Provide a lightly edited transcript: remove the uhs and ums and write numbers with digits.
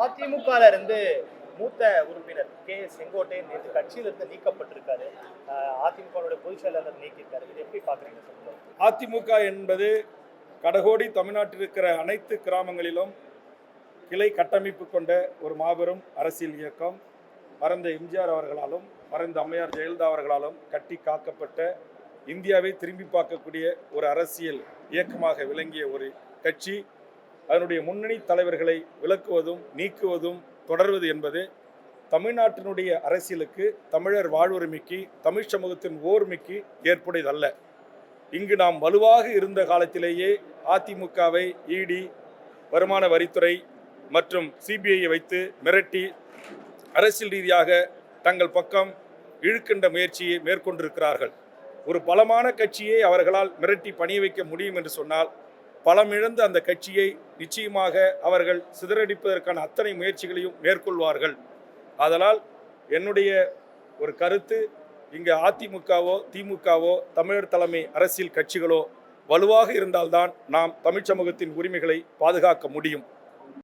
அதிமுகல இருந்து மூத்த உறுப்பினர் செங்கோட்டையன் நேற்று கட்சியிலிருந்து நீக்கப்பட்டிருக்காரு. அதிமுக பொதுச் செயலாளர் நீக்கியிருக்காரு. இது எப்படி பாக்குறீங்க சொல்லுங்க. அதிமுக என்பது கடகோடி தமிழ்நாட்டில் இருக்கிற அனைத்து கிராமங்களிலும் கிளை கட்டமைப்பு கொண்ட ஒரு மாபெரும் அரசியல் இயக்கம். மறைந்த எம்ஜிஆர் அவர்களாலும் மறைந்த அம்மையார் ஜெயலலிதா அவர்களாலும் கட்டி காக்கப்பட்ட இந்தியாவை திரும்பி பார்க்கக்கூடிய ஒரு அரசியல் இயக்கமாக விளங்கிய ஒரு கட்சி. அதனுடைய முன்னணி தலைவர்களை விலக்குவதும் நீக்குவதும் தொடர்வது என்பது தமிழ்நாட்டினுடைய அரசியலுக்கு, தமிழர் வாழ்வுரிமைக்கு, தமிழ் சமூகத்தின் ஓர்மைக்கு ஏற்புடையதல்ல. இங்கு நாம் வலுவாக இருந்த காலத்திலேயே அதிமுகவை இடி, வருமான வரித்துறை மற்றும் சிபிஐயை வைத்து மிரட்டி அரசியல் ரீதியாக தங்கள் பக்கம் இழுக்கின்ற முயற்சியை மேற்கொண்டிருக்கிறார்கள். ஒரு பலமான கட்சியை அவர்களால் மிரட்டி பணிய வைக்க முடியும் என்று சொன்னால், பலமிழந்த அந்த கட்சியை நிச்சயமாக அவர்கள் சிதறடிப்பதற்கான அத்தனை முயற்சிகளையும் மேற்கொள்வார்கள். அதனால் என்னுடைய ஒரு கருத்து, இங்கே அதிமுகவோ திமுகவோ தமிழர் தலைமை அரசியல் கட்சிகளோ வலுவாக இருந்தால்தான் நாம் தமிழ் சமூகத்தின் உரிமைகளை பாதுகாக்க முடியும்.